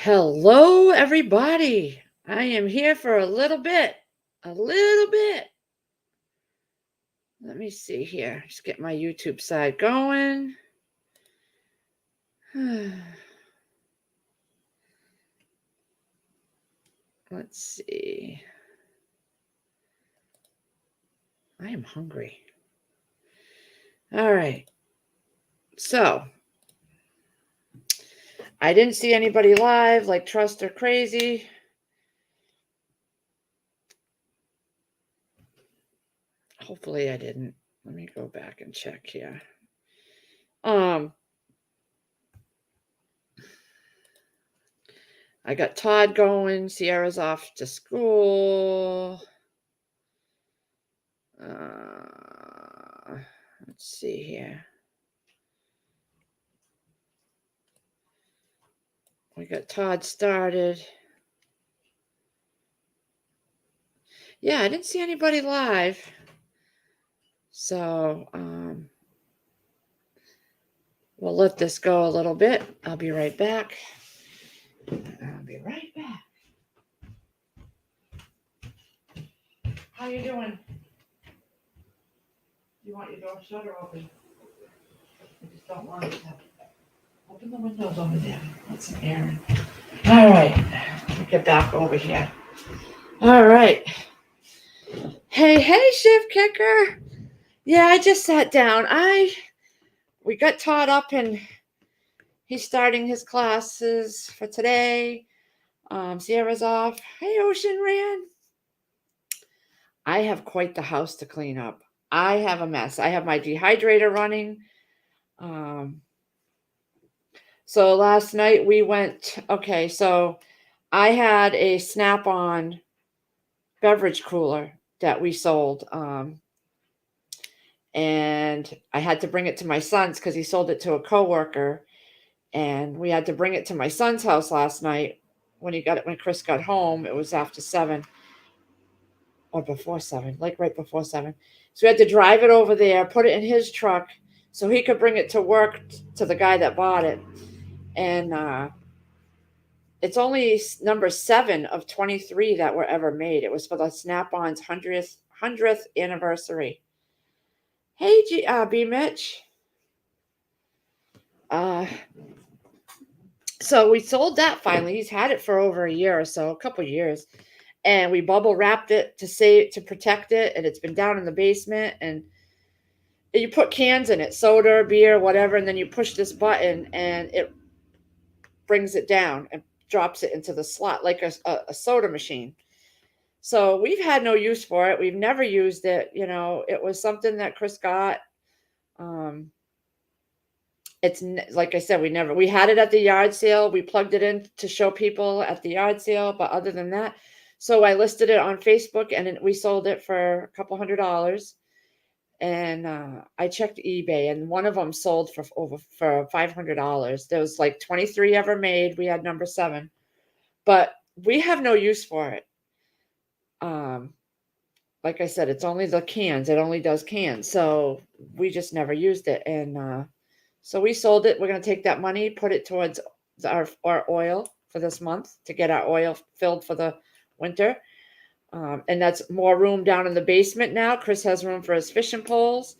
Hello, everybody. I am here for a little bit. A little bit. Let me see here. Just get my YouTube side going. Let's see. I am hungry. All right. So, I didn't see anybody live like Trust or Crazy. Hopefully I didn't. Let me go back and check here. I got Todd going. Sierra's off to school. Let's see here. We got Todd started. Yeah, I didn't see anybody live. So, we'll let this go a little bit. I'll be right back. How you doing? You want your door shut or open? I just don't want it to. Open the windows over there. Let some air in. All right. Let me get back over here. All right. Hey, Shift Kicker. Yeah, I just sat down. We got Todd up and he's starting his classes for today. Sierra's off. Hey, Ocean Ran. I have quite the house to clean up. I have a mess. I have my dehydrator running. So last night we went, okay, so I had a Snap-on beverage cooler that we sold. And I had to bring it to my son's because he sold it to a coworker. And we had to bring it to my son's house last night when Chris got home. It was after 7 or before 7, like right before 7. So we had to drive it over there, put it in his truck so he could bring it to work to the guy that bought it. And it's only number 7 of 23 that were ever made. It was for the Snap-on's 100th anniversary. Hey, B. Mitch. So we sold that finally. He's had it for over a year or so, a couple years. And we bubble wrapped it to protect it, and it's been down in the basement. And you put cans in it, soda, beer, whatever, and then you push this button, and it brings it down and drops it into the slot like a soda machine. So we've had no use for it. We've never used it. It was something that Chris got. It's like I said, we had it at the yard sale. We plugged it in to show people at the yard sale, but other than that, so I listed it on Facebook and we sold it for a couple $100. And I checked eBay, and one of them sold for $500. There was like 23 ever made. We had number 7, but we have no use for it. Like I said, it's only the cans. It only does cans, so we just never used it. And so we sold it. We're going to take that money, put it towards our oil for this month to get our oil filled for the winter. And that's more room down in the basement now. Chris has room for his fishing poles.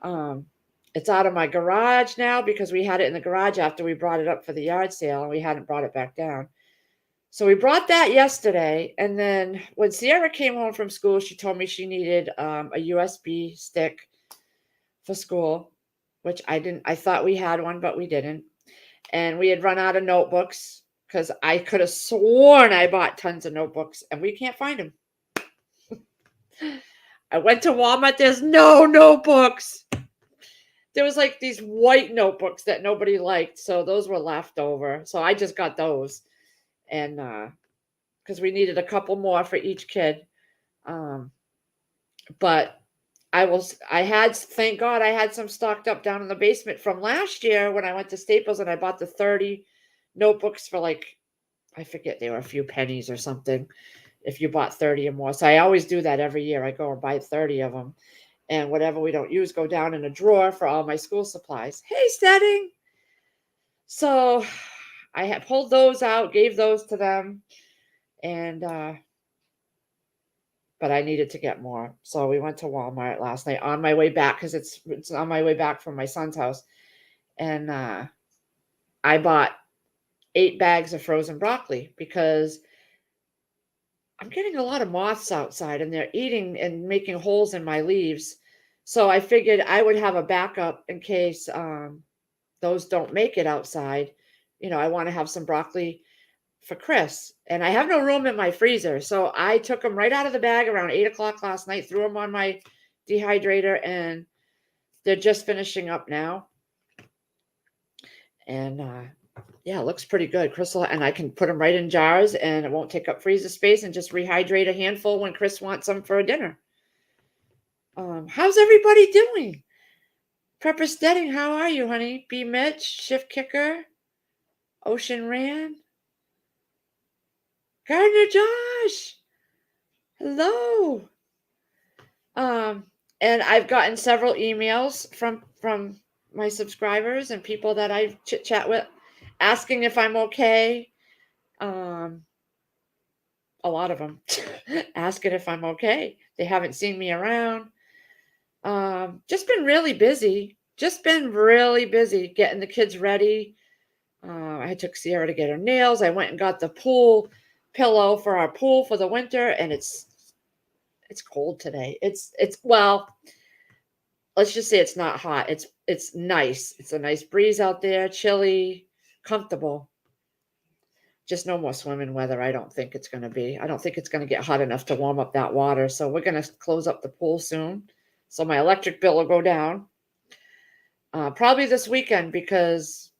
It's out of my garage now because we had it in the garage after we brought it up for the yard sale, and we hadn't brought it back down. So we brought that yesterday. And then when Sierra came home from school, she told me she needed a USB stick for school, which I thought we had one, but we didn't. And we had run out of notebooks because I could have sworn I bought tons of notebooks and we can't find them. I went to Walmart. There's no notebooks. There was like these white notebooks that nobody liked. So those were left over. So I just got those. And because we needed a couple more for each kid. But thank God I had some stocked up down in the basement from last year when I went to Staples and I bought the 30 notebooks for I forget, they were a few pennies or something if you bought 30 or more. So I always do that every year. I go and buy 30 of them, and whatever we don't use go down in a drawer for all my school supplies. Hey, Setting. So I had pulled those out, gave those to them, and but I needed to get more. So we went to Walmart last night on my way back because it's on my way back from my son's house. And I bought 8 bags of frozen broccoli because I'm getting a lot of moths outside and they're eating and making holes in my leaves. So I figured I would have a backup in case those don't make it outside. I want to have some broccoli for Chris. And I have no room in my freezer. So I took them right out of the bag around 8 o'clock last night, threw them on my dehydrator, and they're just finishing up now. And yeah, it looks pretty good. Crystal, and I can put them right in jars and it won't take up freezer space and just rehydrate a handful when Chris wants some for dinner. How's everybody doing? Prepper Stedding, how are you, honey? B. Mitch, Shift Kicker, Ocean Ran, Gardner Josh, hello. And I've gotten several emails from my subscribers and people that I chit chat with, asking if I'm okay. A lot of them asking if I'm okay. They haven't seen me around. Just been really busy. Getting the kids ready. I took Sierra to get her nails. I went and got the pool pillow for our pool for the winter, and it's cold today. Well, let's just say it's not hot. It's nice. It's a nice breeze out there, chilly, comfortable. Just no more swimming weather. I don't think it's going to get hot enough to warm up that water. So we're going to close up the pool soon. So my electric bill will go down. Probably this weekend because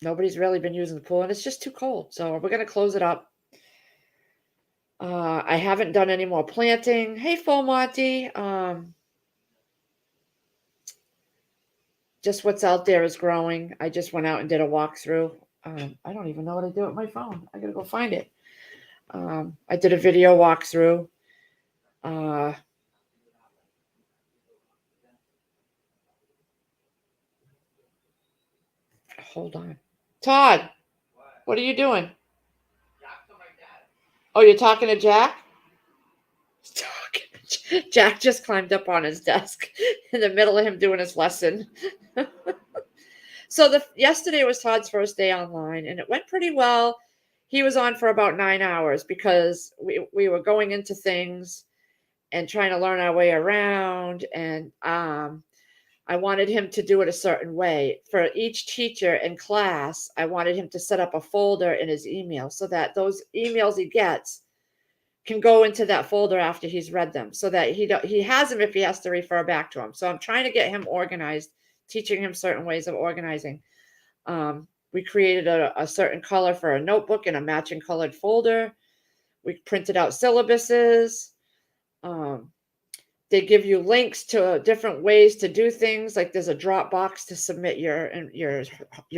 nobody's really been using the pool and it's just too cold. So we're going to close it up. I haven't done any more planting. Hey, Full Monty. Just what's out there is growing. I just went out and did a walkthrough. I don't even know what I do with my phone. I got to go find it. I did a video walkthrough. Hold on. Todd, what are you doing? Oh, you're talking to Jack? Jack just climbed up on his desk in the middle of him doing his lesson. So yesterday was Todd's first day online, and it went pretty well. He was on for about 9 hours because we were going into things and trying to learn our way around. And I wanted him to do it a certain way. For each teacher in class, I wanted him to set up a folder in his email so that those emails he gets can go into that folder after he's read them, so that he has them if he has to refer back to them. So I'm trying to get him organized, teaching him certain ways of organizing. We created a certain color for a notebook and a matching colored folder. We printed out syllabuses. They give you links to different ways to do things. Like there's a Dropbox to submit your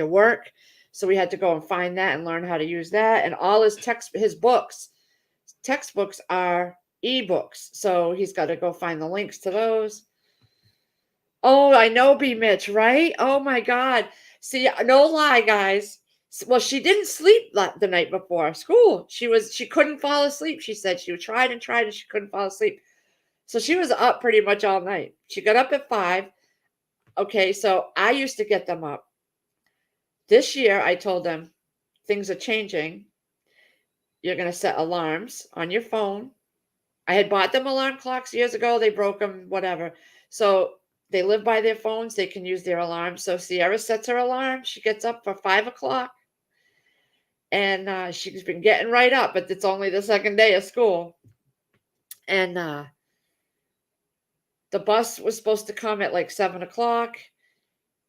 work. So we had to go and find that and learn how to use that. And all his textbooks are ebooks. So he's got to go find the links to those. Oh, I know, B. Mitch, right? Oh my God. See, no lie, guys. Well, she didn't sleep the night before school. She couldn't fall asleep. She said she tried and she couldn't fall asleep. So she was up pretty much all night. She got up at 5. Okay, so I used to get them up. This year, I told them things are changing. You're going to set alarms on your phone. I had bought them alarm clocks years ago. They broke them, whatever. So they live by their phones. They can use their alarm. So Sierra sets her alarm. She gets up for 5 o'clock. And she's been getting right up, but it's only the second day of school. And the bus was supposed to come at like 7 o'clock.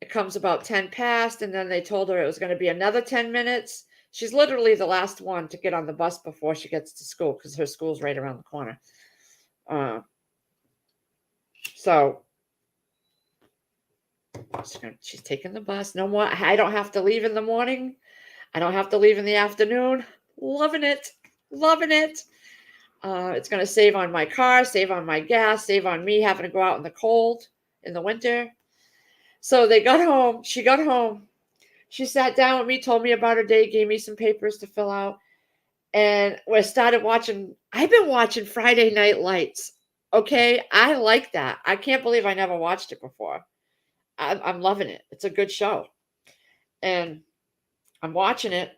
It comes about 10 past, and then they told her it was going to be another 10 minutes. She's literally the last one to get on the bus before she gets to school because her school's right around the corner. So she's taking the bus. No more. I don't have to leave in the morning. I don't have to leave in the afternoon. Loving it. Loving it. It's going to save on my car, save on my gas, save on me having to go out in the cold in the winter. So they got home. She got home. She sat down with me, told me about her day, gave me some papers to fill out, and we started watching. I've been watching Friday Night Lights. Okay, I like that. I can't believe I never watched it before. I'm loving it. It's a good show, and I'm watching it.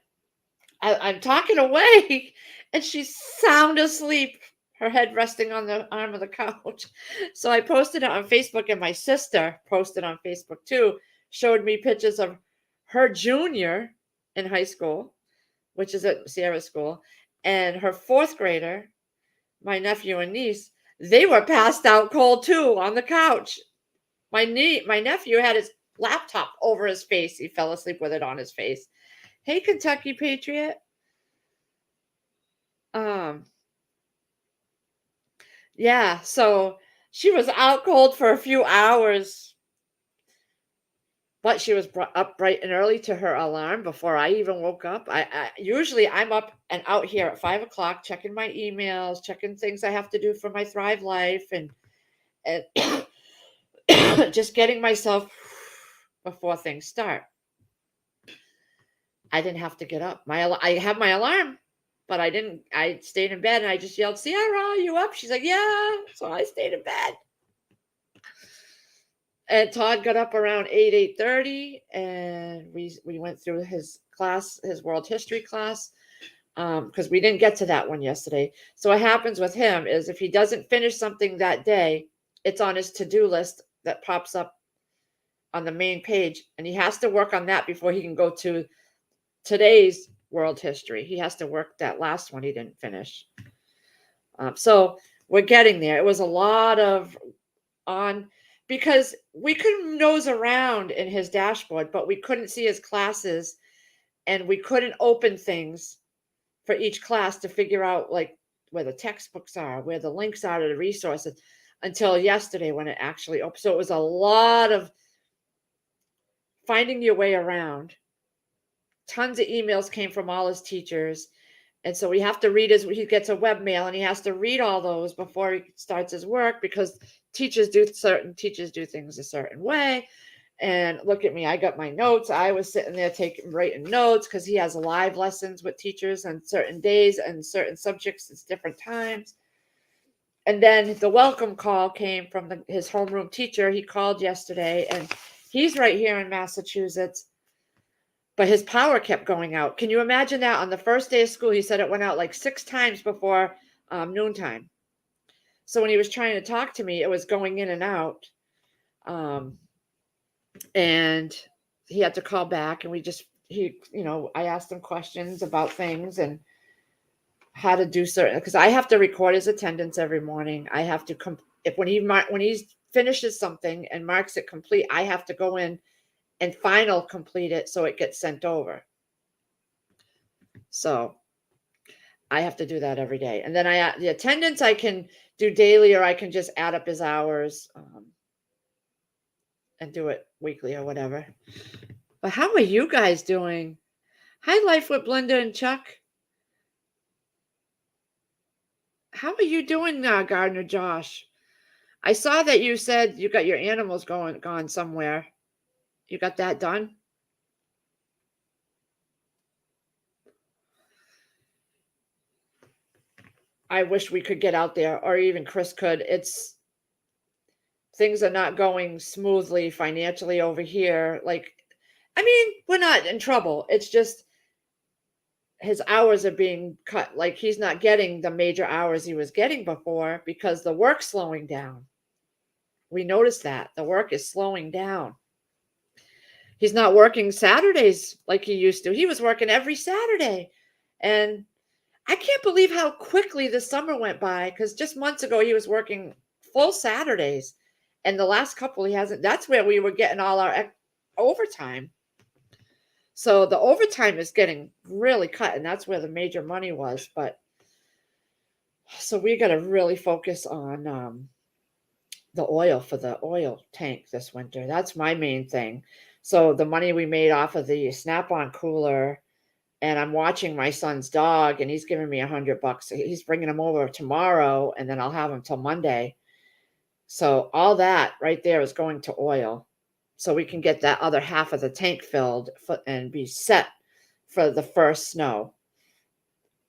I'm talking away, and she's sound asleep, her head resting on the arm of the couch. So I posted it on Facebook, and my sister posted on Facebook too, showed me pictures of her junior in high school, which is at Sierra School, and her fourth grader, my nephew and niece. They were passed out cold too on the couch. My nephew had his laptop over his face. He fell asleep with it on his face. Hey, Kentucky Patriot. Um, yeah, so she was out cold for a few hours, but she was up bright and early to her alarm before I even woke up. I usually I'm up and out here at 5 o'clock, checking my emails, checking things I have to do for my Thrive Life, and just getting myself before things start. I didn't have to get up. I have my alarm, but I didn't. I stayed in bed and I just yelled, "Sierra, you up?" She's like, "Yeah." So I stayed in bed. And Todd got up around 8:30, and we went through his class, his world history class, because we didn't get to that one yesterday. So what happens with him is if he doesn't finish something that day, it's on his to-do list that pops up on the main page, and he has to work on that before he can go to today's world history. He has to work that last one he didn't finish. So we're getting there. It was a lot of on because we could nose around in his dashboard, but we couldn't see his classes, and we couldn't open things for each class to figure out like where the textbooks are, where the links are to the resources until yesterday when it actually opened. So it was a lot of finding your way around. Tons of emails came from all his teachers. And so we have to read he gets a web mail and he has to read all those before he starts his work because certain teachers do things a certain way. And look at me, I got my notes. I was sitting there writing notes because he has live lessons with teachers on certain days and certain subjects at different times. And then the welcome call came from his homeroom teacher. He called yesterday, and he's right here in Massachusetts. But his power kept going out. Can you imagine that? On the first day of school, he said it went out like 6 times before noontime. So when he was trying to talk to me, it was going in and out. And he had to call back, and I asked him questions about things and how to do certain, because I have to record his attendance every morning. I have to when he finishes something and marks it complete, I have to go in and complete it so it gets sent over. So I have to do that every day. And then the attendance I can do daily, or I can just add up his hours and do it weekly or whatever. But how are you guys doing? Hi, Life with Belinda and Chuck. How are you doing now, Gardner Josh? I saw that you said you got your animals gone somewhere. You got that done? I wish we could get out there, or even Chris could. Things are not going smoothly financially over here. We're not in trouble. It's just his hours are being cut. Like he's not getting the major hours he was getting before because the work's slowing down. We noticed that the work is slowing down. He's not working Saturdays like he used to. He was working every Saturday. And I can't believe how quickly the summer went by, because just months ago he was working full Saturdays. And the last couple he hasn't. That's where we were getting all our overtime. So the overtime is getting really cut, and that's where the major money was. But so we got to really focus on the oil for the oil tank this winter. That's my main thing. So the money we made off of the Snap-on cooler, and I'm watching my son's dog, and he's giving me $100. He's bringing him over tomorrow, and then I'll have him till Monday. So all that right there is going to oil. so we can get that other half of the tank filled and be set for the first snow,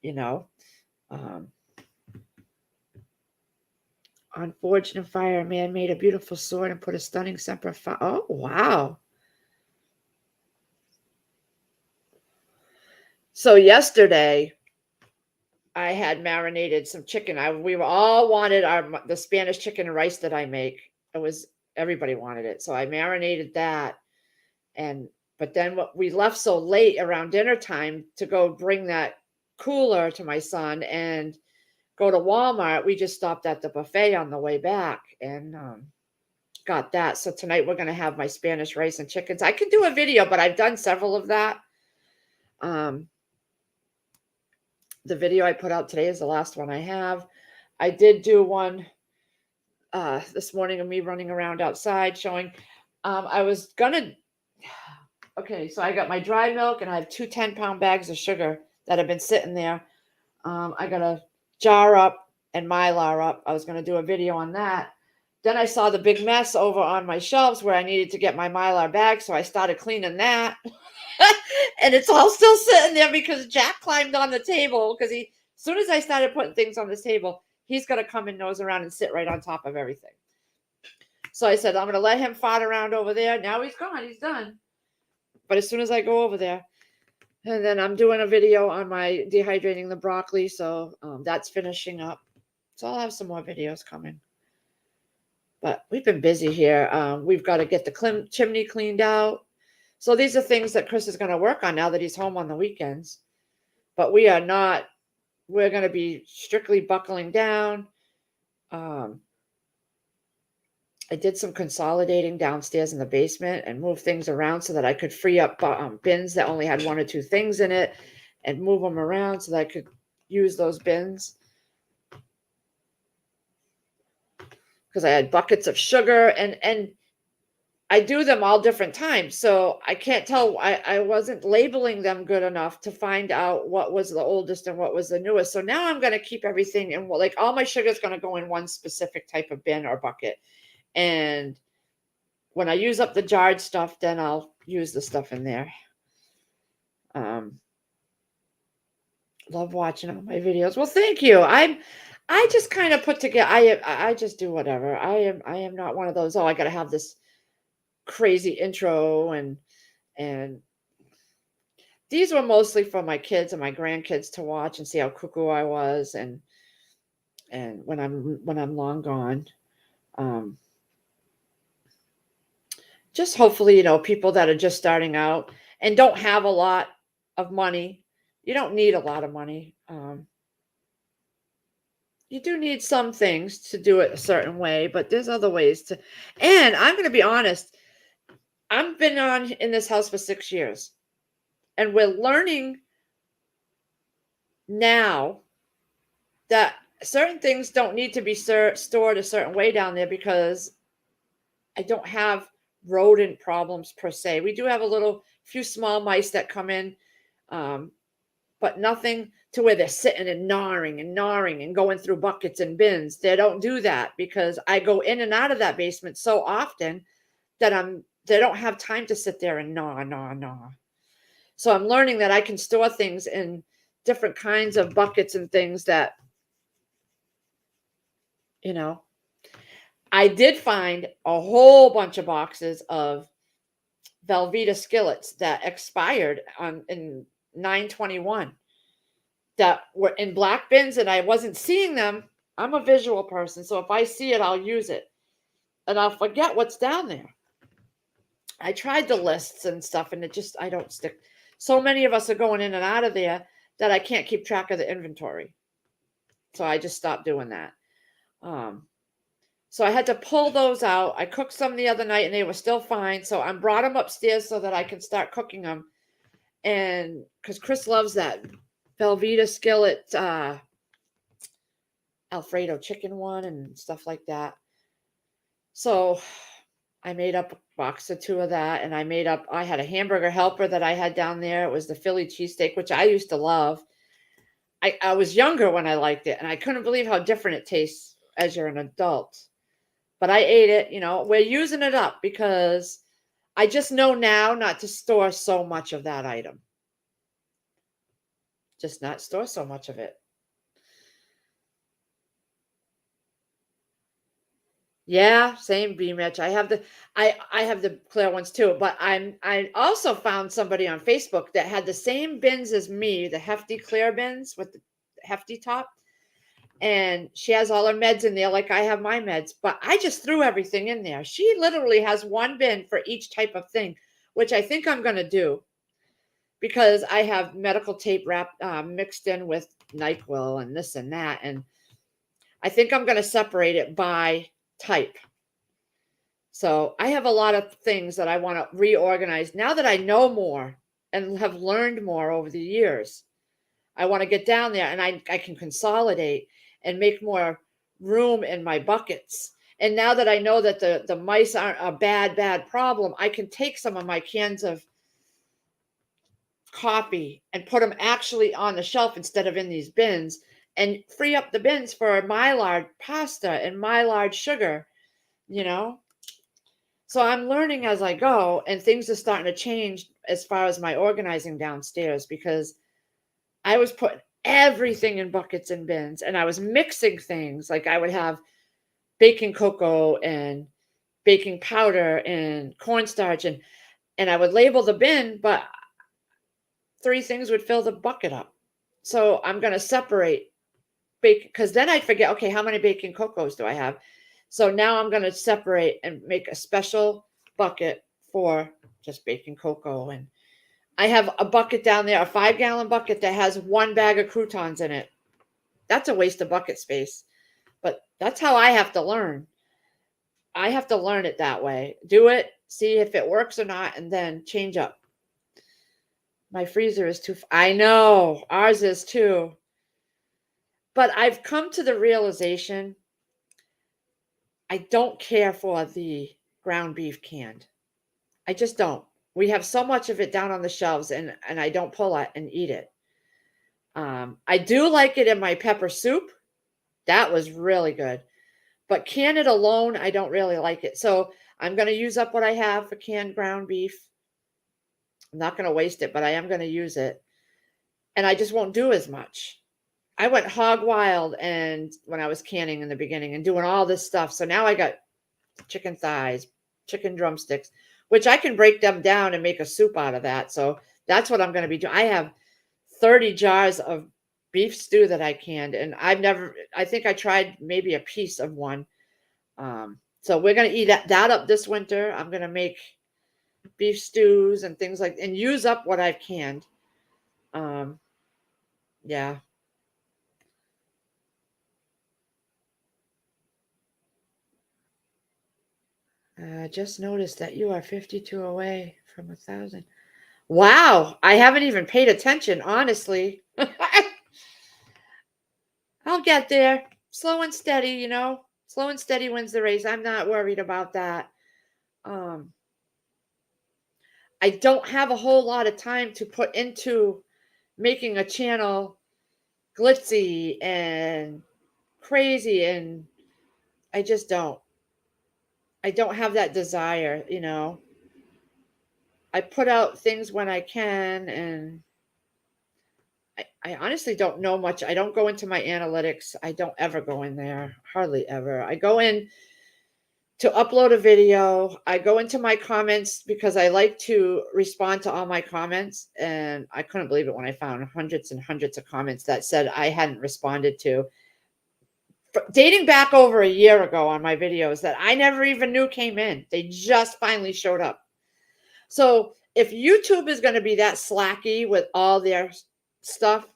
you know. Um, on Forged in Fire, a man made a beautiful sword and put a stunning Semper Fi. Oh, wow. So yesterday, I had marinated some chicken. We were all wanted the Spanish chicken and rice that I make. Everybody wanted it, so I marinated that. But then we left so late around dinner time to go bring that cooler to my son and go to Walmart. We just stopped at the buffet on the way back and got that. So tonight we're going to have my Spanish rice and chickens. I can do a video, but I've done several of that. The video I put out today is the last one I have. I did do one this morning of me running around outside showing. I was gonna. Okay, so I got my dry milk and I have 2 10-pound bags of sugar that have been sitting there. I got a jar up and Mylar up. I was going to do a video on that. Then I saw the big mess over on my shelves where I needed to get my Mylar bag, so I started cleaning that. And it's all still sitting there because Jack climbed on the table because as soon as I started putting things on this table, he's going to come and nose around and sit right on top of everything. So I said, I'm going to let him fart around over there. Now he's gone. He's done. But as soon as I go over there, and then I'm doing a video on my dehydrating the broccoli. So that's finishing up. So I'll have some more videos coming. But we've been busy here. We've got to get the chimney cleaned out. So these are things that Chris is going to work on now that he's home on the weekends. But we are not. We're going to be strictly buckling down. I did some consolidating downstairs in the basement and move things around so that I could free up bins that only had 1 or 2 things in it and move them around so that I could use those bins. Because I had buckets of sugar and I do them all different times. So I can't tell. I wasn't labeling them good enough to find out what was the oldest and what was the newest. So now I'm going to keep everything in, like all my sugar is going to go in one specific type of bin or bucket. And when I use up the jarred stuff, then I'll use the stuff in there. Love watching all my videos. Well, thank you. I just kind of put together. I just do whatever. I am not one of those. Oh, I got to have this crazy intro and these were mostly for my kids and my grandkids to watch and see how cuckoo I was and when I'm long gone. Just hopefully, people that are just starting out and don't have a lot of money. You don't need a lot of money. You do need some things to do it a certain way, but there's other ways to. And I'm going to be honest. I've been in this house for 6 years, and we're learning now that certain things don't need to be stored a certain way down there because I don't have rodent problems per se. We do have few small mice that come in, but nothing to where they're sitting and gnawing and going through buckets and bins. They don't do that because I go in and out of that basement so often that they don't have time to sit there and gnaw. So I'm learning that I can store things in different kinds of buckets and things that, I did find a whole bunch of boxes of Velveeta skillets that expired in 9/21 that were in black bins and I wasn't seeing them. I'm a visual person, so if I see it, I'll use it. And I'll forget what's down there. I tried the lists and stuff, and I don't stick. So many of us are going in and out of there that I can't keep track of the inventory. So I just stopped doing that. So I had to pull those out. I cooked some the other night and they were still fine. So I brought them upstairs so that I can start cooking them. And because Chris loves that Velveeta skillet Alfredo chicken one and stuff like that. So I made up a box or 2 of that. And I had a hamburger helper that I had down there. It was the Philly cheesesteak, which I used to love. I was younger when I liked it. And I couldn't believe how different it tastes as you're an adult. But I ate it, we're using it up because I just know now not to store so much of that item. Just not store so much of it. Yeah, same B Mitch. I have the clear ones too, but I also found somebody on Facebook that had the same bins as me, the hefty clear bins with the hefty top. And she has all her meds in there like I have my meds, but I just threw everything in there. She literally has one bin for each type of thing, which I think I'm going to do because I have medical tape wrapped mixed in with NyQuil and this and that, and I think I'm going to separate it by type. So I have a lot of things that I want to reorganize now that I know more and have learned more over the years. I want to get down there and I can consolidate and make more room in my buckets. And now that I know that the mice aren't a bad problem, I can take some of my cans of coffee and put them actually on the shelf instead of in these bins and free up the bins for Maillard pasta and Maillard sugar, you know? So I'm learning as I go, and things are starting to change as far as my organizing downstairs because I was putting everything in buckets and bins and I was mixing things. Like I would have baking cocoa and baking powder and cornstarch and I would label the bin, but three things would fill the bucket up. So I'm going to separate bake because then I'd forget, okay, how many baking cocoas do I have? So now I'm going to separate and make a special bucket for just baking cocoa. And I have a bucket down there, a 5-gallon bucket that has one bag of croutons in it. That's a waste of bucket space. But that's how I have to learn. I have to learn it that way. Do it, see if it works or not, and then change up. My freezer is too, I know, ours is too. But I've come to the realization I don't care for the ground beef canned. I just don't. We have so much of it down on the shelves and I don't pull it and eat it. I do like it in my pepper soup. That was really good. But can it alone, I don't really like it. So I'm going to use up what I have for canned ground beef. I'm not going to waste it, but I am going to use it. And I just won't do as much. I went hog wild and when I was canning in the beginning and doing all this stuff. So now I got chicken thighs, chicken drumsticks, which I can break them down and make a soup out of that. So that's what I'm going to be doing. I have 30 jars of beef stew that I canned, and I think I tried maybe a piece of one. So we're going to eat that up this winter. I'm going to make beef stews and things like, and use up what I've canned. Um, yeah. Just noticed that you are 52 away from 1,000. Wow, I haven't even paid attention, honestly. I'll get there. Slow and steady, you know. Slow and steady wins the race. I'm not worried about that. Um, I don't have a whole lot of time to put into making a channel glitzy and crazy, and I just don't. I don't have that desire, you know. I put out things when I can, and I honestly don't know much. I don't go into my analytics. I don't ever go in there, hardly ever. I go in to upload a video. I go into my comments because I like to respond to all my comments. And I couldn't believe it when I found hundreds and hundreds of comments that said I hadn't responded to. Dating back over a year ago on my videos that I never even knew came in. They just finally showed up. So if YouTube is going to be that slacky with all their stuff,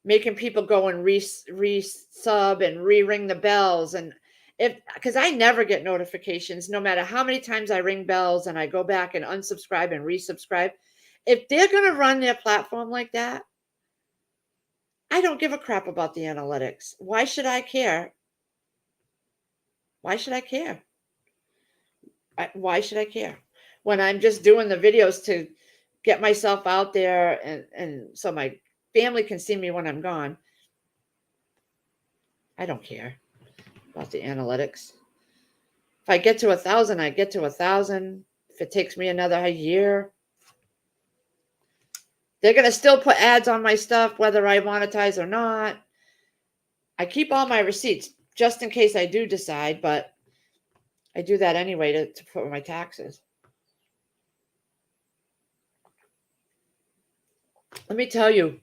making people go and re-sub and re-ring the bells, and if because I never get notifications no matter how many times I ring bells and I go back and unsubscribe and resubscribe. If they're going to run their platform like that, I don't give a crap about the analytics. Why should I care? Why should I care? Why should I care when I'm just doing the videos to get myself out there and so my family can see me when I'm gone? I don't care about the analytics. If I get to 1,000, I get to 1,000. if it takes me another year. They're going to still put ads on my stuff, whether I monetize or not. I keep all my receipts just in case I do decide, but I do that anyway to put my taxes. Let me tell you,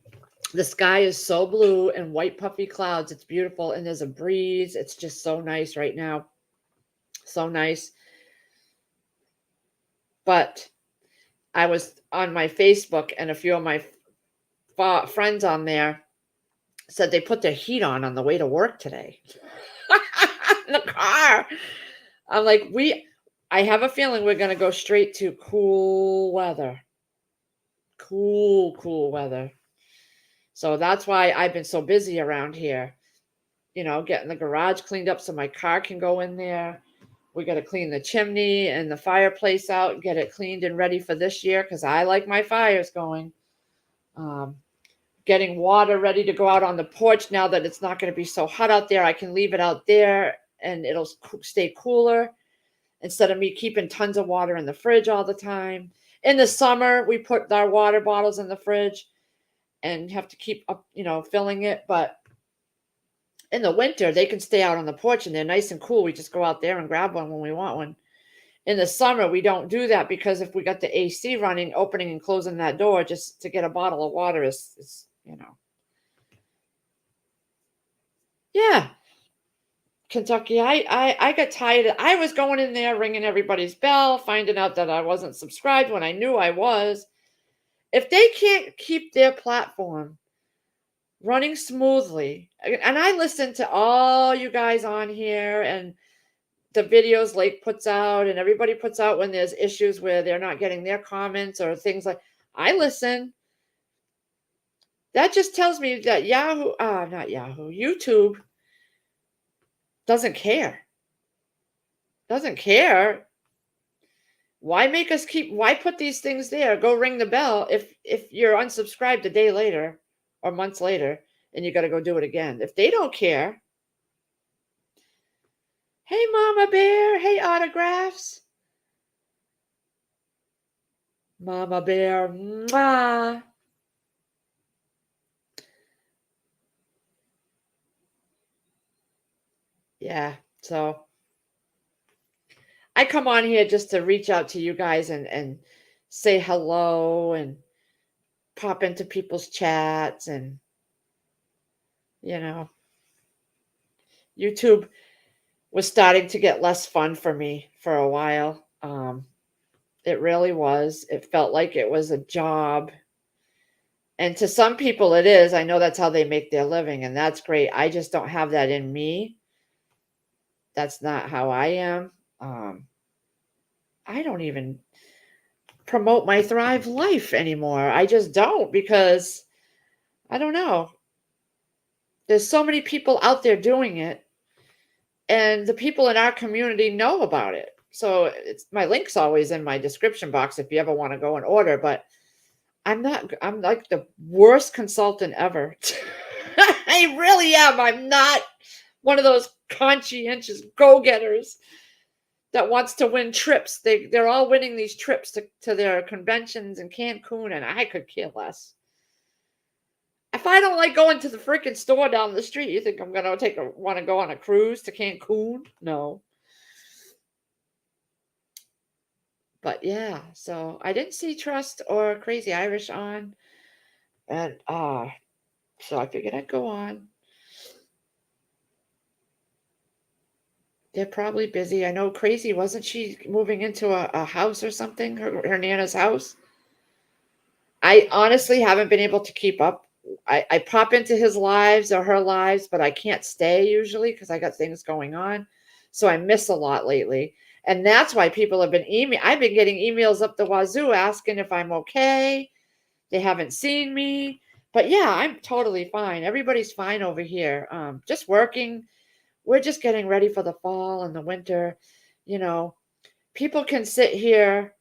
the sky is so blue and white puffy clouds. It's beautiful. And there's a breeze. It's just so nice right now. So nice. But I was on my Facebook, and a few of my friends on there said they put their heat on the way to work today. In the car. I'm like, I have a feeling we're going to go straight to cool weather. Cool weather. So that's why I've been so busy around here, getting the garage cleaned up so my car can go in there. We got to clean the chimney and the fireplace out, get it cleaned and ready for this year because I like my fires going. Getting water ready to go out on the porch now that it's not going to be so hot out there. I can leave it out there and it'll stay cooler instead of me keeping tons of water in the fridge all the time. In the summer, we put our water bottles in the fridge and have to keep up, filling it. But in the winter, they can stay out on the porch and they're nice and cool. We just go out there and grab one when we want one. In the summer, we don't do that because if we got the AC running, opening and closing that door just to get a bottle of water is yeah. Kentucky, I got tired. I was going in there ringing everybody's bell, finding out that I wasn't subscribed when I knew I was. If they can't keep their platform running smoothly, and I listen to all you guys on here and the videos Lake puts out and everybody puts out when there's issues where they're not getting their comments or things like, I listen. That just tells me that YouTube doesn't care. Doesn't care. Why make us why put these things there? Go ring the bell if you're unsubscribed a day later or months later and you got to go do it again. If they don't care. Hey, Mama Bear. Hey, autographs. Mama Bear. Mwah. Yeah, so I come on here just to reach out to you guys and say hello and pop into people's chats and YouTube was starting to get less fun for me for a while. It really was. It felt like it was a job. And to some people it is. I know that's how they make their living and that's great. I just don't have that in me. That's not how I am. I don't even promote my Thrive Life anymore. I just don't because I don't know. There's so many people out there doing it and the people in our community know about it. So my link's always in my description box if you ever want to go and order, but I'm like the worst consultant ever. I really am. I'm not one of those conscientious go-getters that wants to win trips. They're all winning these trips to their conventions in Cancun, and I could care less. If I don't like going to the freaking store down the street, you think I'm gonna want to go on a cruise to Cancun? No. But yeah, so I didn't see Trust or Crazy Irish on, and so I figured I'd go on. They're probably busy. I know Crazy, wasn't she moving into a house or something? Her Nana's house? I honestly haven't been able to keep up. I pop into his lives or her lives, but I can't stay usually because I got things going on. So I miss a lot lately. And that's why people have been I've been getting emails up the wazoo asking if I'm okay. They haven't seen me. But yeah, I'm totally fine. Everybody's fine over here. Just working. We're just getting ready for the fall and the winter. People can sit here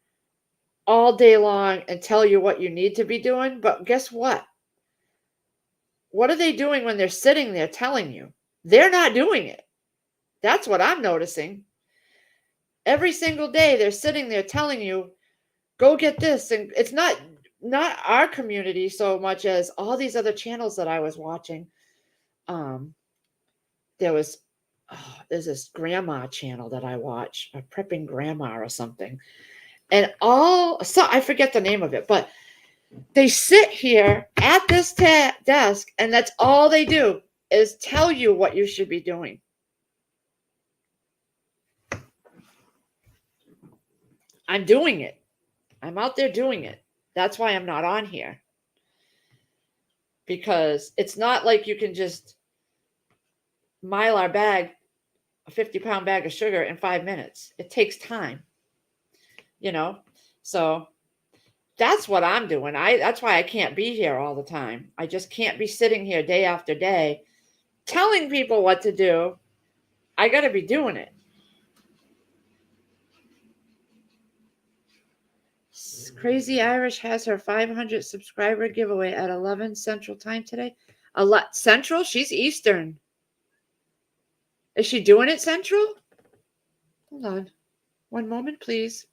all day long and tell you what you need to be doing, but guess what? What are they doing when they're sitting there telling you? They're not doing it. That's what I'm noticing. Every single day they're sitting there telling you, go get this. And it's not our community so much as all these other channels that I was watching. Um, there was there's this grandma channel that I watch, a prepping grandma or something. And I forget the name of it, but they sit here at this desk, and that's all they do is tell you what you should be doing. I'm doing it. I'm out there doing it. That's why I'm not on here. Because it's not like you can just Mylar bag a 50-pound bag of sugar in 5 minutes. It takes time, you know? So that's what I'm doing. That's why I can't be here all the time. I just can't be sitting here day after day telling people what to do. I got to be doing it. Crazy Irish has her 500 subscriber giveaway at 11 Central Time today. Central? She's Eastern. Is she doing it Central? Hold on. One moment, please.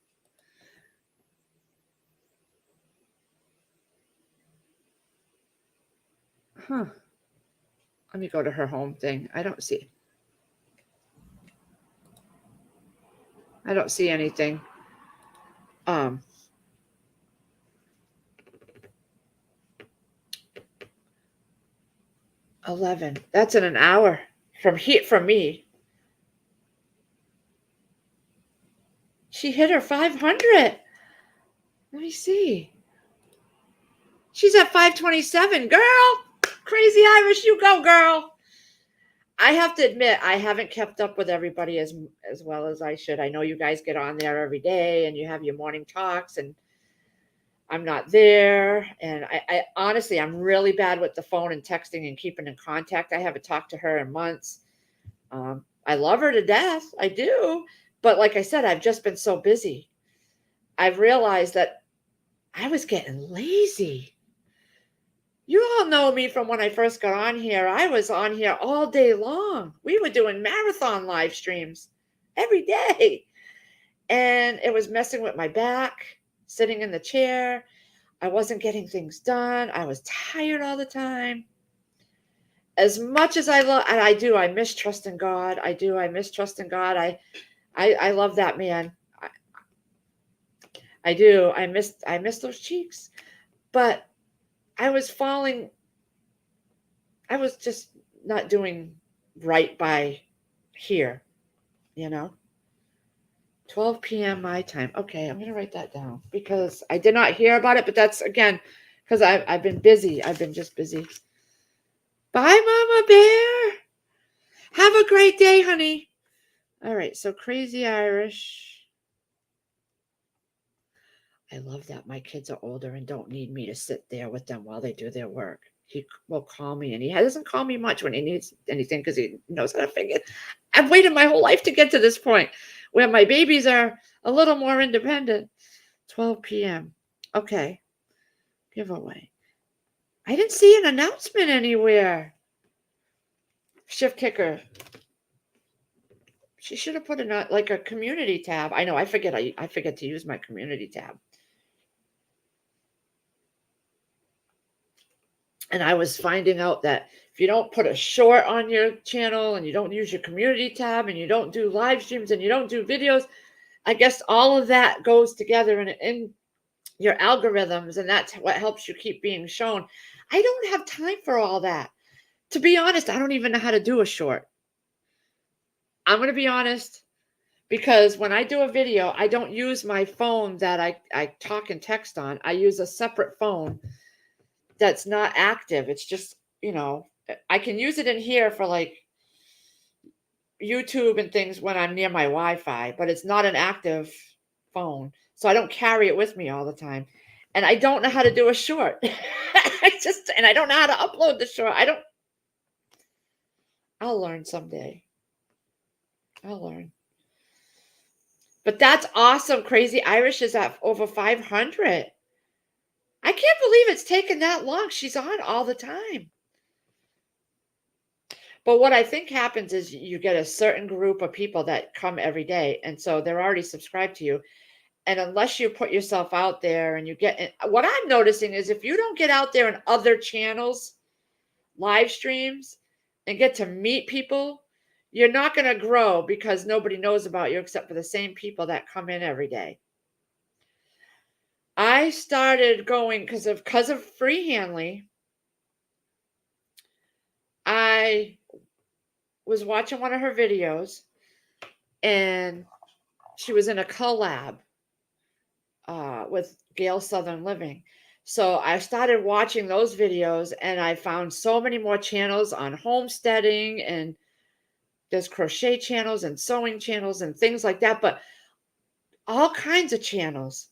Huh. Let me go to her home thing. I don't see anything. 11. That's in an hour from me. She hit her 500. Let me see. She's at 527. Girl, Crazy Irish, you go, girl. I have to admit, I haven't kept up with everybody as well as I should. I know you guys get on there every day and you have your morning talks, and I'm not there. And I honestly, I'm really bad with the phone and texting and keeping in contact. I haven't talked to her in months. I love her to death. I do. But like I said, I've just been so busy. I've realized that I was getting lazy. You all know me from when I first got on here. I was on here all day long. We were doing marathon live streams every day. And it was messing with my back, sitting in the chair. I wasn't getting things done. I was tired all the time. As much as I love, and I miss trusting God. I miss trusting God. I love that man. I do. I miss those cheeks. But I was just not doing right by here, 12 p.m. my time. Okay, I'm going to write that down because I did not hear about it, but that's, again, because I've been busy. I've been just busy. Bye, Mama Bear. Have a great day, honey. All right, so Crazy Irish. I love that my kids are older and don't need me to sit there with them while they do their work. He will call me, and he doesn't call me much when he needs anything because he knows how to figure it. I've waited my whole life to get to this point where my babies are a little more independent. 12 p.m. Okay. Giveaway. I didn't see an announcement anywhere. Shift Kicker. She should have put in a community tab. I know. I forget to use my community tab. And I was finding out that if you don't put a short on your channel and you don't use your community tab and you don't do live streams and you don't do videos, I guess all of that goes together in your algorithms, and that's what helps you keep being shown. I don't have time for all that. To be honest, I don't even know how to do a short. I'm going to be honest, because when I do a video, I don't use my phone that I talk and text on. I use a separate phone that's not active. It's just, I can use it in here for like YouTube and things when I'm near my Wi-Fi, but it's not an active phone. So I don't carry it with me all the time. And I don't know how to do a short. And I don't know how to upload the short. I'll learn someday. I'll learn. But that's awesome. Crazy Irish is at over 500. I can't believe it's taken that long. She's on all the time. But what I think happens is you get a certain group of people that come every day, and so they're already subscribed to you. And unless you put yourself out there and you get what I'm noticing is if you don't get out there in other channels, live streams, and get to meet people, you're not going to grow because nobody knows about you except for the same people that come in every day. I started going because of Free Hanley. I was watching one of her videos, and she was in a collab with Gail Southern Living. So I started watching those videos, and I found so many more channels on homesteading, and there's crochet channels and sewing channels and things like that, but all kinds of channels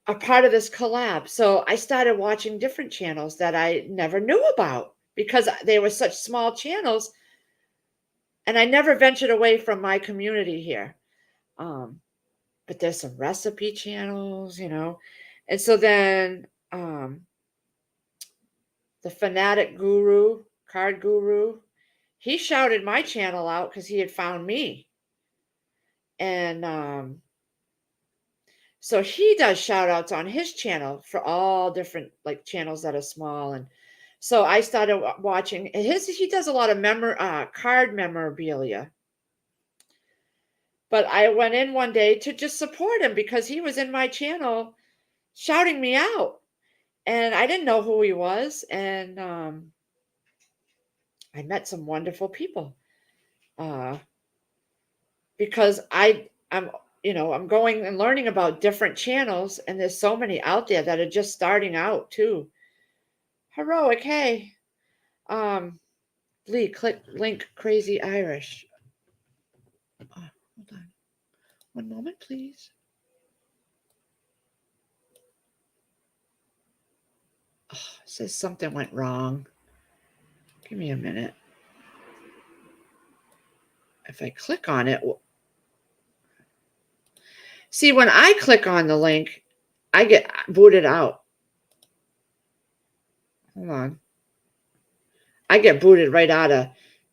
are part of this collab. So I started watching different channels that I never knew about because they were such small channels, and I never ventured away from my community here. But there's some recipe channels, and so then the Fanatic Guru, Card Guru, he shouted my channel out because he had found me. And so he does shout outs on his channel for all different like channels that are small. And so I started watching he does a lot of card memorabilia. But I went in one day to just support him because he was in my channel shouting me out. And I didn't know who he was. And I met some wonderful people because I'm going and learning about different channels, and there's so many out there that are just starting out too. Heroic, hey, Lee, click link Crazy Irish. Hold on, one moment, please. Oh, it says something went wrong. Give me a minute. If I click on it, see, when I click on the link, I get booted out. Hold on. I get booted right out of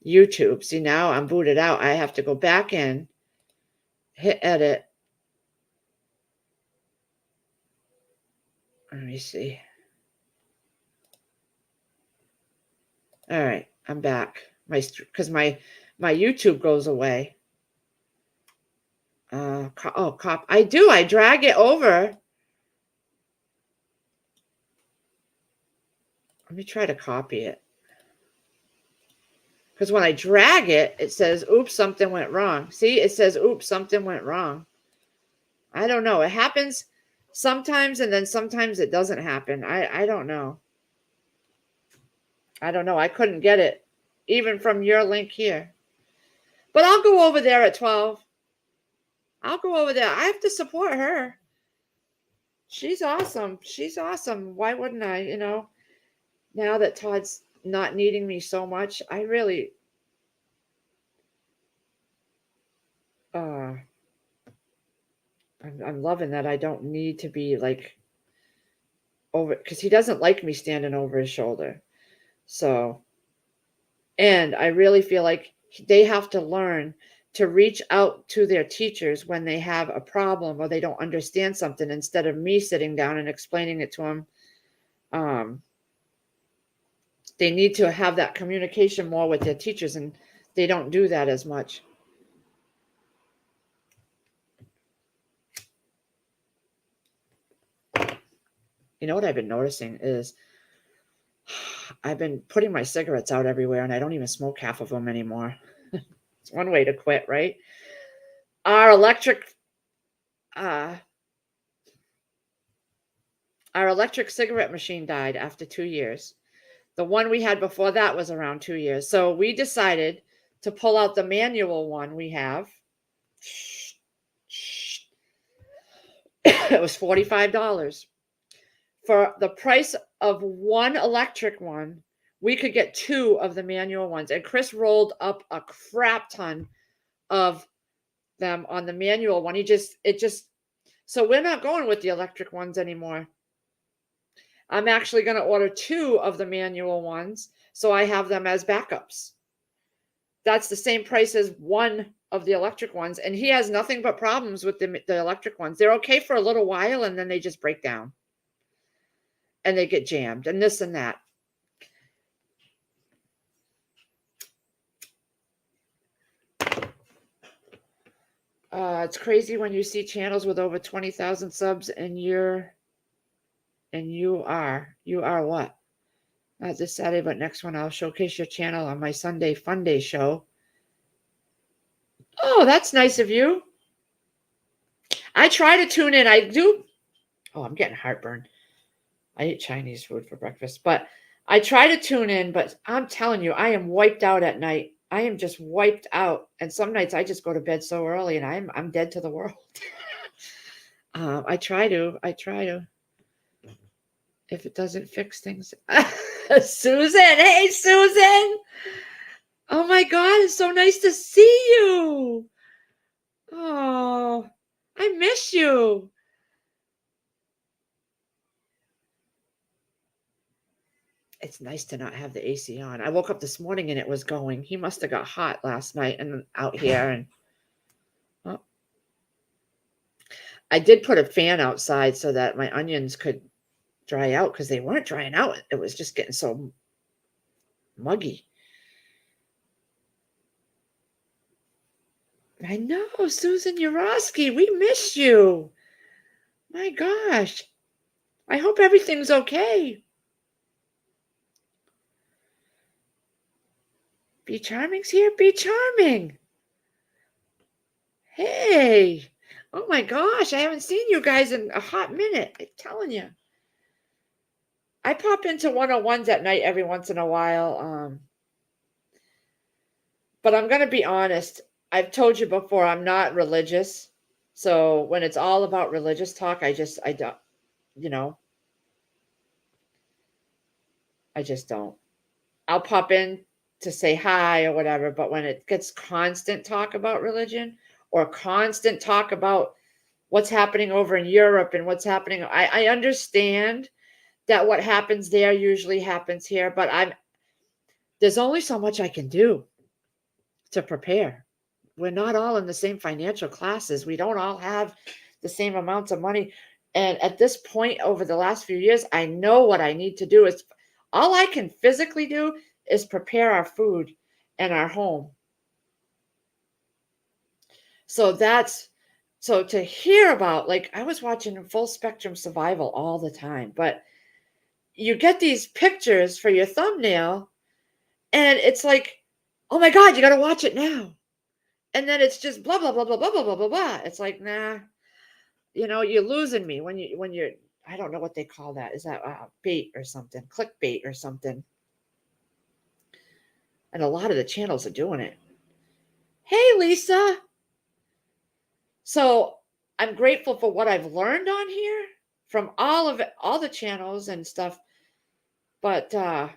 YouTube. See, now I'm booted out. I have to go back in, hit edit. Let me see. All right, I'm back. Because my YouTube goes away. I do. I drag it over. Let me try to copy it. Because when I drag it, it says, oops, something went wrong. See, it says, oops, something went wrong. I don't know. It happens sometimes, and then sometimes it doesn't happen. I don't know. I don't know. I couldn't get it even from your link here. But I'll go over there at 12. I'll go over there. I have to support her. She's awesome. She's awesome. Why wouldn't I? Now that Todd's not needing me so much, I really I'm loving that I don't need to be like over, because he doesn't like me standing over his shoulder. So, and I really feel like they have to learn to reach out to their teachers when they have a problem or they don't understand something, instead of me sitting down and explaining it to them. They need to have that communication more with their teachers, and they don't do that as much. You know what I've been noticing is I've been putting my cigarettes out everywhere, and I don't even smoke half of them anymore. It's one way to quit, right? Our electric cigarette machine died after 2 years. The one we had before that was around 2 years. So we decided to pull out the manual one we have. It was $45. For the price of one electric one, we could get 2 of the manual ones. And Chris rolled up a crap ton of them on the manual one. So we're not going with the electric ones anymore. I'm actually going to order 2 of the manual ones so I have them as backups. That's the same price as one of the electric ones, and he has nothing but problems with the electric ones. They're okay for a little while, and then they just break down, and they get jammed, and this and that. It's crazy when you see channels with over 20,000 subs, and you are what? Not this Saturday, but next one. I'll showcase your channel on my Sunday Fun Day show. Oh, that's nice of you. I try to tune in. I do. Oh, I'm getting heartburn. I eat Chinese food for breakfast, but I try to tune in, but I'm telling you, I am wiped out at night. I am just wiped out. And some nights I just go to bed so early and I'm dead to the world. I try to. If it doesn't fix things. Susan. Hey, Susan. Oh my God. It's so nice to see you. Oh, I miss you. It's nice to not have the AC on. I woke up this morning and it was going. He must have got hot last night and out here. And oh, I did put a fan outside so that my onions could dry out because they weren't drying out. It was just getting so muggy. I know, Susan Urosky, we miss you. My gosh. I hope everything's okay. Be Charming's here. Be Charming. Hey. Oh my gosh. I haven't seen you guys in a hot minute. I'm telling you. I pop into 101s at night every once in a while. But I'm going to be honest. I've told you before, I'm not religious. So when it's all about religious talk, I don't, you know, I just don't. I'll pop in to say hi or whatever. But when it gets constant talk about religion or constant talk about what's happening over in Europe and what's happening, I understand that what happens there usually happens here, but there's only so much I can do to prepare. We're not all in the same financial classes. We don't all have the same amounts of money. And at this point, over the last few years, I know what I need to do is all I can physically do is prepare our food and our home. So to hear about, like, I was watching Full Spectrum Survival all the time, but you get these pictures for your thumbnail and it's like, oh my God, you got to watch it now. And then it's just blah, blah, blah, blah, blah, blah, blah, blah, blah. It's like, nah, you're losing me when you're, I don't know what they call that. Is that bait or something, clickbait or something? And a lot of the channels are doing it. Hey, Lisa. So I'm grateful for what I've learned on here from all of it, all the channels and stuff. But I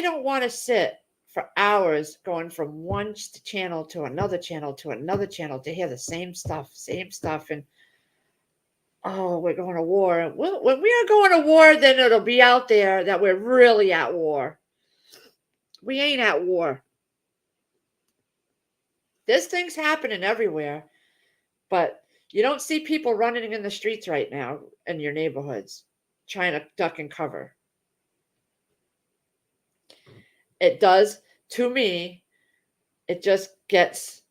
don't want to sit for hours going from one channel to another channel to another channel to hear the same stuff. And oh, we're going to war. Well, when we are going to war, then it'll be out there that we're really at war. We ain't at war. There's things happening everywhere, but you don't see people running in the streets right now in your neighborhoods trying to duck and cover. It does, to me, it just gets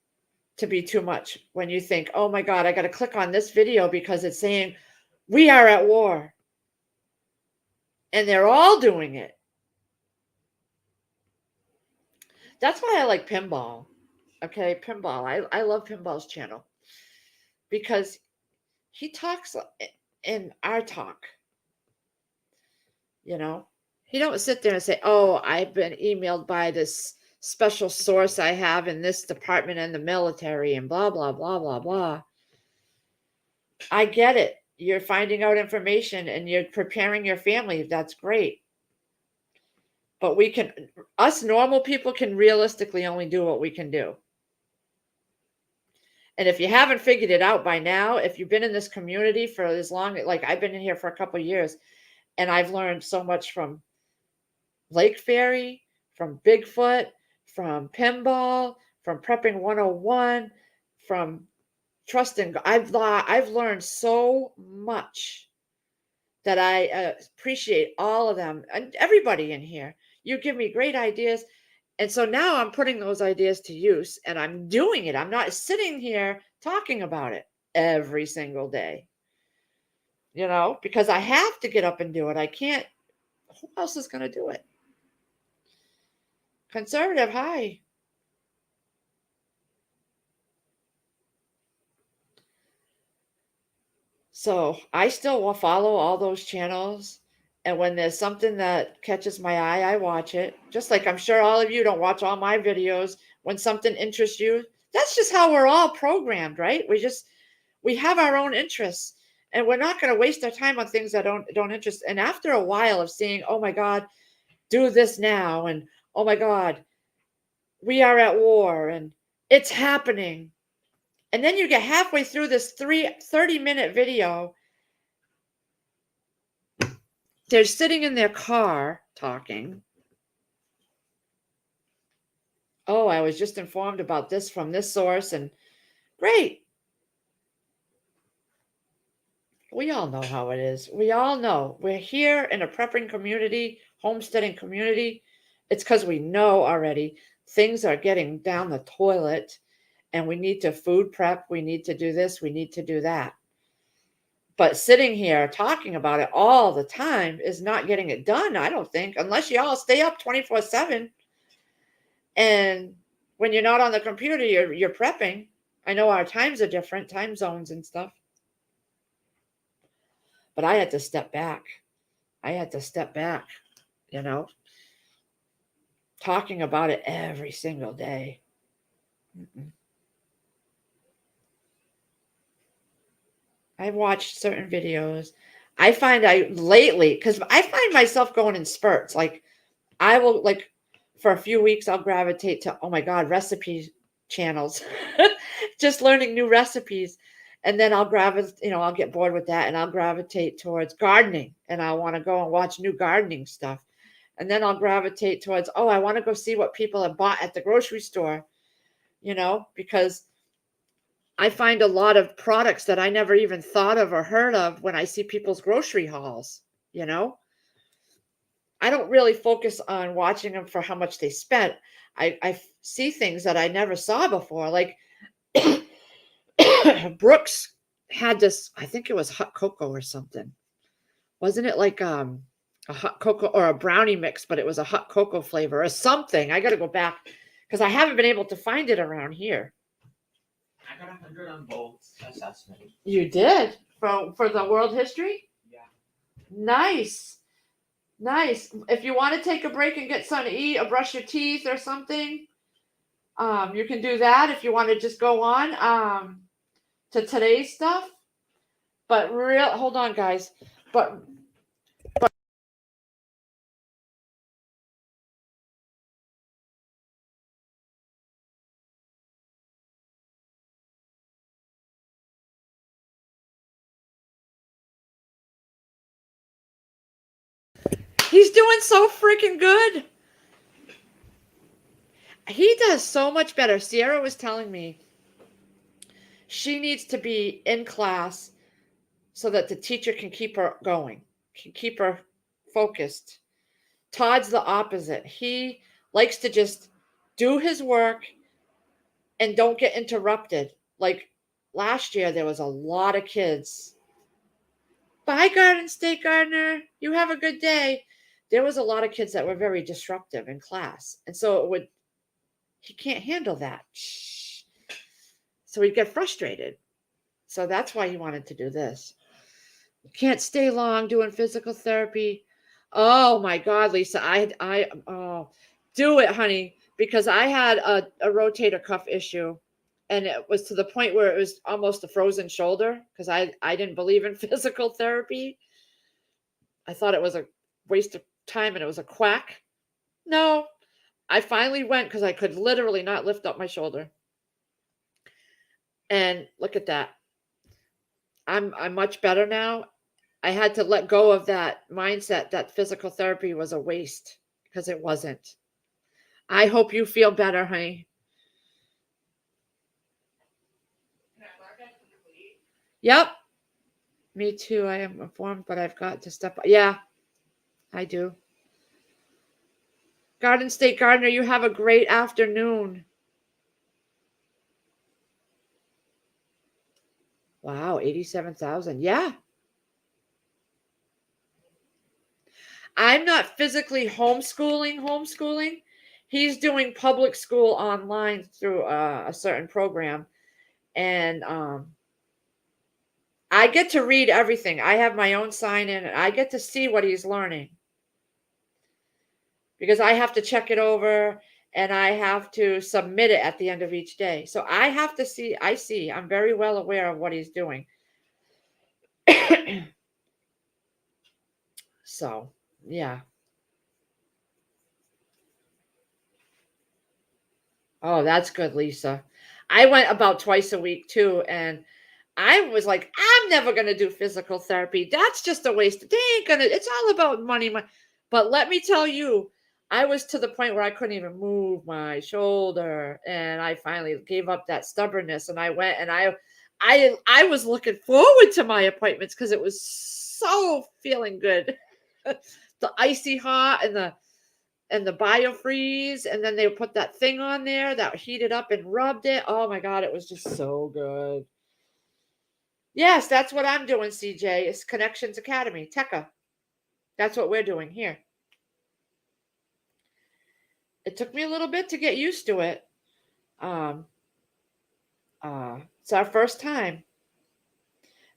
to be too much when you think, oh my God, I got to click on this video because it's saying we are at war. And they're all doing it. That's why I like Pinball. Okay, Pinball. I love Pinball's channel because he talks in our talk. He don't sit there and say, oh, I've been emailed by this special source I have in this department in the military and blah, blah, blah, blah, blah. I get it. You're finding out information and you're preparing your family. That's great. But us normal people can realistically only do what we can do. And if you haven't figured it out by now, if you've been in this community for as long, like I've been in here for a couple years, and I've learned so much from Lake Fairy, from Bigfoot, from pinball, from prepping 101, from trusting. I've learned so much that I appreciate all of them and everybody in here. You give me great ideas. And so now I'm putting those ideas to use and I'm doing it. I'm not sitting here talking about it every single day, because I have to get up and do it. I can't. Who else is going to do it? Conservative, hi. So I still will follow all those channels. And when there's something that catches my eye, I watch it. Just like I'm sure all of you don't watch all my videos. When something interests you, that's just how we're all programmed, right? We have our own interests and we're not going to waste our time on things that don't interest. And after a while of seeing, oh my God, do this now. And oh my God, we are at war and it's happening. And then you get halfway through this 30-minute video. They're sitting in their car talking. Oh, I was just informed about this from this source, and great. We all know how it is. We all know. We're here in a prepping community, homesteading community. It's because we know already things are getting down the toilet and we need to food prep. We need to do this. We need to do that. But sitting here talking about it all the time is not getting it done, I don't think, unless you all stay up 24/7. And when you're not on the computer, you're prepping. I know our times are different, time zones and stuff. But I had to step back. You know, talking about it every single day. I've watched certain videos. I find lately, because I find myself going in spurts. Like I will for a few weeks, I'll gravitate to, oh my God, recipe channels, just learning new recipes. And then I'll I'll get bored with that and I'll gravitate towards gardening and I want to go and watch new gardening stuff. And then I'll gravitate towards, oh, I want to go see what people have bought at the grocery store, because I find a lot of products that I never even thought of or heard of when I see people's grocery hauls, I don't really focus on watching them for how much they spent. I see things that I never saw before. Like Brooks had this, I think it was hot cocoa or something. Wasn't it like a hot cocoa or a brownie mix, but it was a hot cocoa flavor or something. I got to go back because I haven't been able to find it around here. I got 100 on both assessment. You did? For the world history? Yeah. Nice. If you want to take a break and get something to eat or brush your teeth or something, you can do that if you want to just go on to today's stuff. But hold on, guys. But he's doing so freaking good. He does so much better. Sierra was telling me she needs to be in class so that the teacher can keep her going, can keep her focused. Todd's the opposite. He likes to just do his work and don't get interrupted. Like last year, there was a lot of kids. Bye, Garden State Gardener. You have a good day. There was a lot of kids that were very disruptive in class. And so he can't handle that. So he'd get frustrated. So that's why he wanted to do this. Can't stay long doing physical therapy. Oh my God, Lisa, do it, honey, because I had a rotator cuff issue and it was to the point where it was almost a frozen shoulder because I didn't believe in physical therapy. I thought it was a waste of time and it was a quack. No, I finally went because I could literally not lift up my shoulder. And look at that. I'm much better now. I had to let go of that mindset that physical therapy was a waste because it wasn't. I hope you feel better, honey. Yep. Me too. I am informed, but I've got to step. Yeah, I do. Garden State Gardener, you have a great afternoon. Wow, 87,000. Yeah. I'm not physically homeschooling. He's doing public school online through a certain program. And I get to read everything. I have my own sign in, and I get to see what he's learning because I have to check it over and I have to submit it at the end of each day. So I have to see, I'm very well aware of what he's doing. So, yeah. Oh, that's good, Lisa. I went about twice a week too, and I was like, I'm never gonna do physical therapy. That's just a waste. They ain't gonna. It's all about money. But let me tell you, I was to the point where I couldn't even move my shoulder, and I finally gave up that stubbornness, and I went, and I was looking forward to my appointments because it was so feeling good. The icy hot and the biofreeze, and then they would put that thing on there that heated up and rubbed it. Oh my god, it was just so good. Yes, that's what I'm doing, CJ. It's Connections Academy, Tekka. That's what we're doing here. It took me a little bit to get used to it. Um, it's our first time.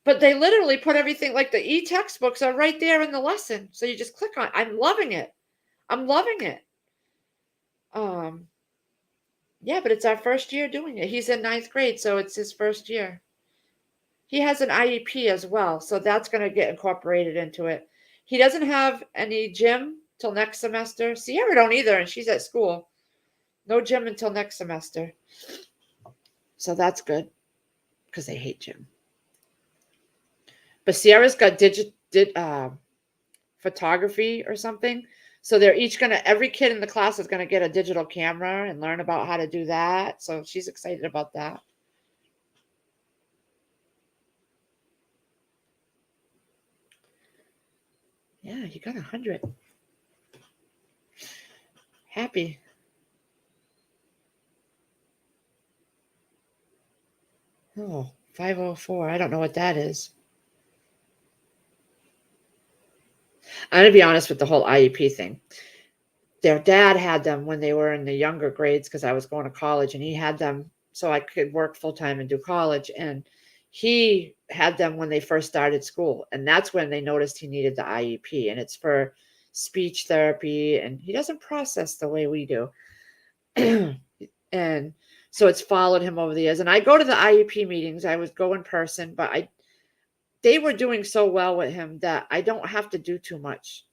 But they literally put everything like the e-textbooks are right there in the lesson. So you just click on it. I'm loving it. I'm loving it. Yeah, but it's our first year doing it. He's in ninth grade, so it's his first year. He has an IEP as well, so that's going to get incorporated into it. He doesn't have any gym till next semester. Sierra don't either, and she's at school. No gym until next semester. So that's good because they hate gym. But Sierra's got photography or something. So they're each every kid in the class is gonna get a digital camera and learn about how to do that. So she's excited about that. Yeah, you got 100. Happy. Oh, 504. I don't know what that is. I'm gonna be honest with the whole IEP thing. Their dad had them when they were in the younger grades because I was going to college, and he had them so I could work full time and do college. And he had them when they first started school, and that's when they noticed he needed the IEP, and it's for speech therapy, and he doesn't process the way we do. And so it's followed him over the years. And I go to the IEP meetings. I would go in person, but they were doing so well with him that I don't have to do too much.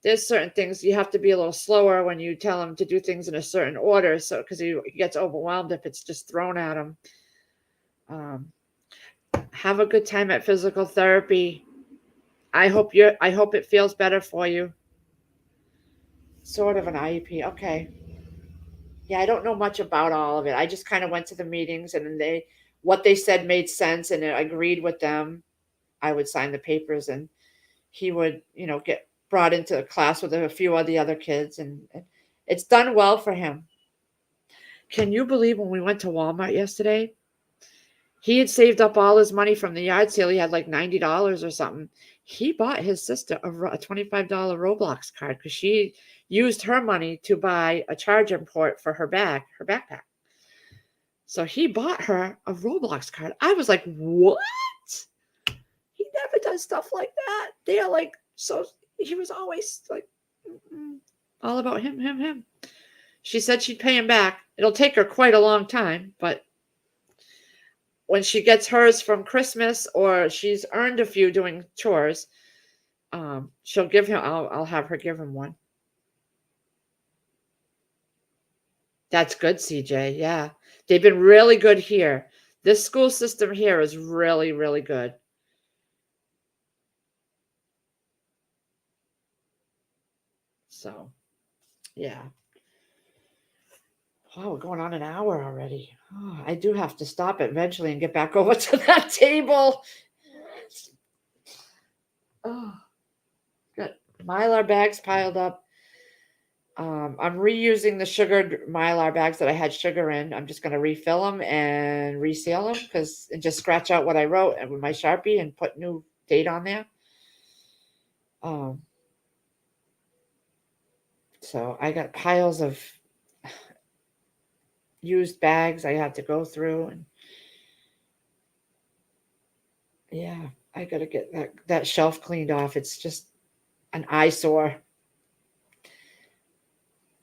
There's certain things you have to be a little slower when you tell him to do things in a certain order, so because he gets overwhelmed if it's just thrown at him. Have a good time at physical therapy. I hope it feels better for you. Sort of an IEP. Okay. Yeah, I don't know much about all of it. I just kind of went to the meetings, and then what they said made sense, and I agreed with them. I would sign the papers, and he would, get brought into a class with a few of the other kids, and it's done well for him. Can you believe when we went to Walmart yesterday? He had saved up all his money from the yard sale. He had like $90 or something. He bought his sister a $25 Roblox card because she used her money to buy a charger port for her backpack. So he bought her a Roblox card. I was like, what? He never does stuff like that. They are like, so he was always like, all about him. She said she'd pay him back. It'll take her quite a long time, but when she gets hers from Christmas or she's earned a few doing chores, she'll give him. I'll have her give him one. That's good, CJ. Yeah, they've been really good here. This school system here is really, really good. So, yeah. Oh, we're going on an hour already. Oh, I do have to stop it eventually and get back over to that table. Oh, got Mylar bags piled up. I'm reusing the sugared Mylar bags that I had sugar in. I'm just going to refill them and reseal them and just scratch out what I wrote and with my Sharpie and put new date on there. So I got piles of used bags I had to go through, and yeah, I got to get that shelf cleaned off. It's just an eyesore.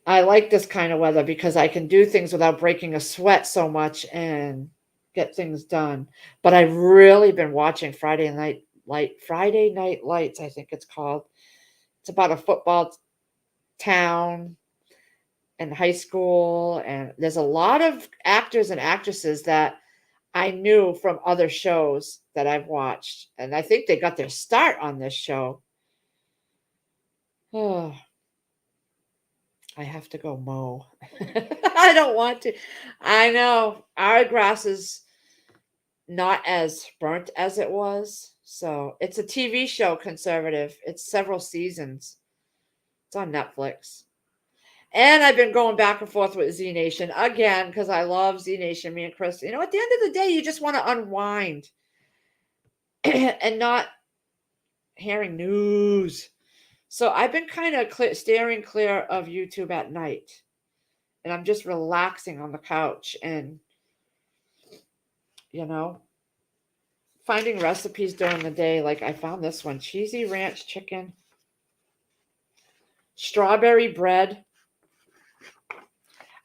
I like this kind of weather because I can do things without breaking a sweat so much and get things done. But I've really been watching Friday Night Lights, I think it's called. It's about a football town and high school, and there's a lot of actors and actresses that I knew from other shows that I've watched, and I think they got their start on this show. Oh, I have to go mow. I don't want to. I know our grass is not as burnt as it was. So it's a TV show, Conservative. It's several seasons. It's on Netflix. And I've been going back and forth with Z Nation again because I love Z Nation. Me and Chris, at the end of the day, you just want to unwind and not hearing news. So I've been kind of steering clear of YouTube at night. And I'm just relaxing on the couch and, finding recipes during the day. Like I found this one, cheesy ranch chicken, strawberry bread.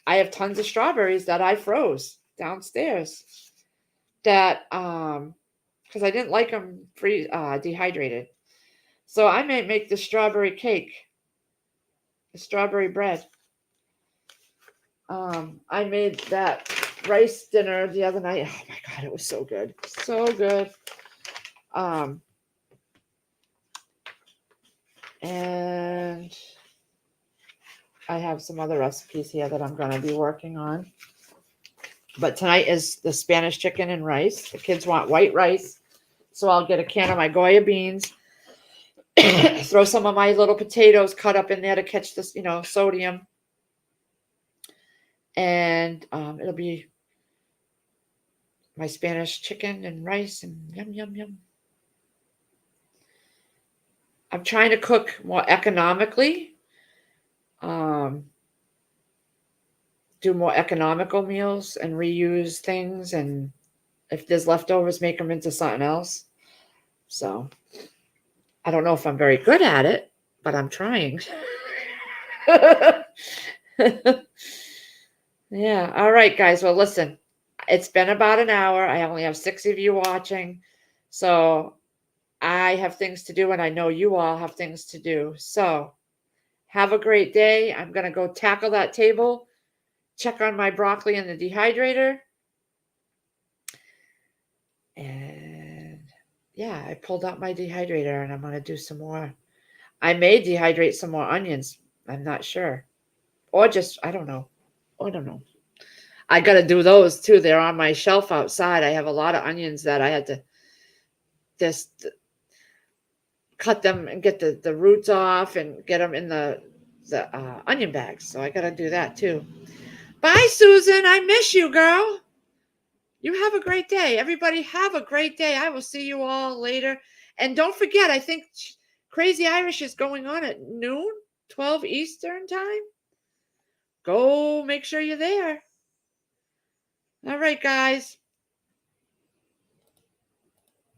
I have tons of strawberries that I froze downstairs that because I didn't like them dehydrated. So I may make the strawberry cake, the strawberry bread. I made that rice dinner the other night. Oh my God, it was so good. So good. And I have some other recipes here that I'm going to be working on. But tonight is the Spanish chicken and rice. The kids want white rice. So I'll get a can of my Goya beans, throw some of my little potatoes cut up in there to catch this, sodium. And it'll be my Spanish chicken and rice and yum, yum, yum. I'm trying to cook more economically. Do more economical meals and reuse things, and if there's leftovers, make them into something else. So I don't know if I'm very good at it, but I'm trying. Yeah. All right, guys. Well, listen, it's been about an hour. I only have 6 of you watching. So I have things to do, and I know you all have things to do. So have a great day. I'm going to go tackle that table, check on my broccoli in the dehydrator. And yeah, I pulled out my dehydrator and I'm going to do some more. I may dehydrate some more onions. I'm not sure. Or just, I don't know. I got to do those too. They're on my shelf outside. I have a lot of onions that I had to just cut them and get the roots off and get them in the onion bags. So I got to do that too. Bye, Susan. I miss you, girl. You have a great day. Everybody have a great day. I will see you all later. And don't forget, I think Crazy Irish is going on at noon, 12 Eastern time. Go make sure you're there. All right, guys.